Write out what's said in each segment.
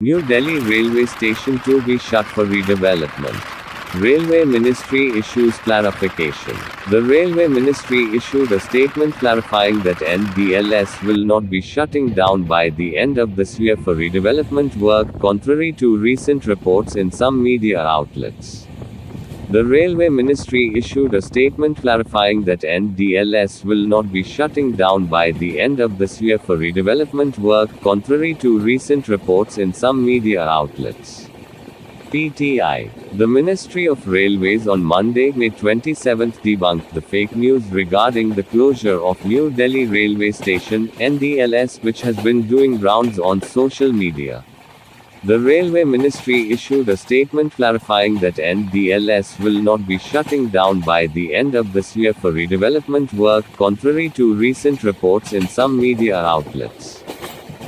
New Delhi railway station to be shut for redevelopment. Railway Ministry issues clarification. The Railway Ministry issued a statement clarifying that NDLS will not be shutting down by the end of this year for redevelopment work, contrary to recent reports in some media outlets. The Railway Ministry issued a statement clarifying that NDLS will not be shutting down by the end of this year for redevelopment work, contrary to recent reports in some media outlets. PTI. The Ministry of Railways on Monday, May 27 debunked the fake news regarding the closure of New Delhi Railway Station, NDLS, which has been doing rounds on social media. The Railway Ministry issued a statement clarifying that NDLS will not be shutting down by the end of this year for redevelopment work, contrary to recent reports in some media outlets.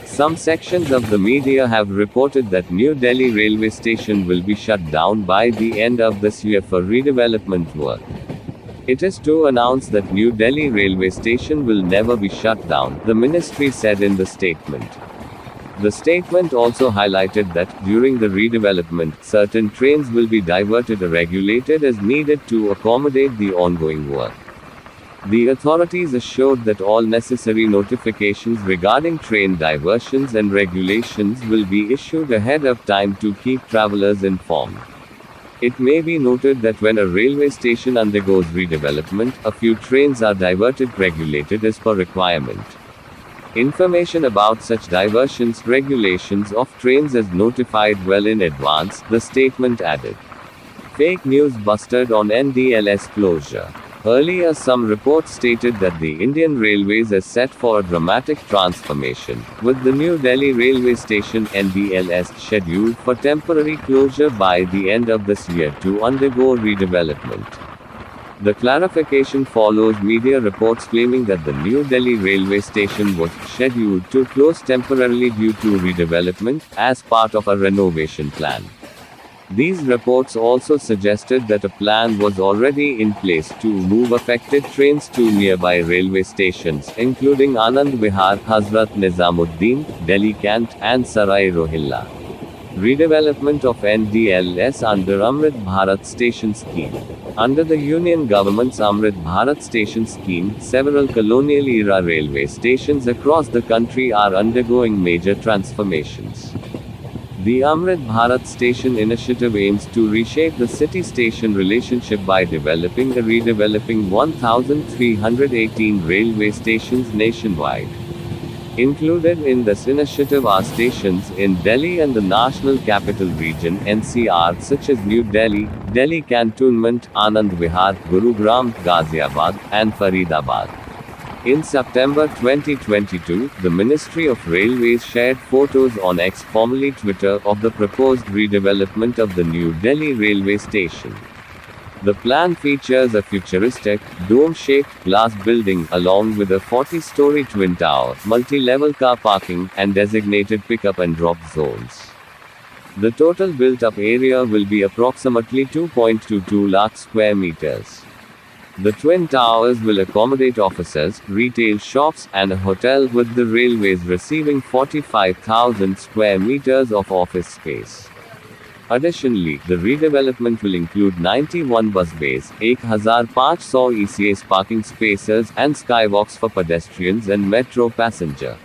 Some sections of the media have reported that New Delhi railway station will be shut down by the end of this year for redevelopment work. It is to announce that New Delhi railway station will never be shut down, the ministry said in the statement. The statement also highlighted that, during the redevelopment, certain trains will be diverted or regulated as needed to accommodate the ongoing work. The authorities assured that all necessary notifications regarding train diversions and regulations will be issued ahead of time to keep travelers informed. It may be noted that when a railway station undergoes redevelopment, a few trains are diverted regulated as per requirement. Information about such diversions regulations of trains is notified well in advance, the statement added. Fake news busted on NDLS closure. Earlier some reports stated that the Indian Railways is set for a dramatic transformation, with the New Delhi railway station NDLS scheduled for temporary closure by the end of this year to undergo redevelopment. The clarification follows media reports claiming that the New Delhi railway station was scheduled to close temporarily due to redevelopment, as part of a renovation plan. These reports also suggested that a plan was already in place to move affected trains to nearby railway stations, including Anand Vihar, Hazrat Nizamuddin, Delhi Cant, and Sarai Rohilla. Redevelopment of NDLS under Amrit Bharat Station Scheme. Under the Union Government's Amrit Bharat Station Scheme, several colonial-era railway stations across the country are undergoing major transformations. The Amrit Bharat Station initiative aims to reshape the city-station relationship by developing or redeveloping 1,318 railway stations nationwide. Included in this initiative are stations in Delhi and the National Capital Region (NCR) such as New Delhi, Delhi Cantonment, Anand Vihar, Gurugram, Ghaziabad, and Faridabad. In September 2022, the Ministry of Railways shared photos on X, formerly Twitter, of the proposed redevelopment of the New Delhi railway station. The plan features a futuristic, dome-shaped glass building, along with a 40-story twin tower, multi-level car parking, and designated pickup and drop zones. The total built-up area will be approximately 2.22 lakh square meters. The twin towers will accommodate offices, retail shops, and a hotel, with the railways receiving 45,000 square meters of office space. Additionally, the redevelopment will include 91 bus bays, 1,500 ECS parking spaces, and skywalks for pedestrians and metro passenger.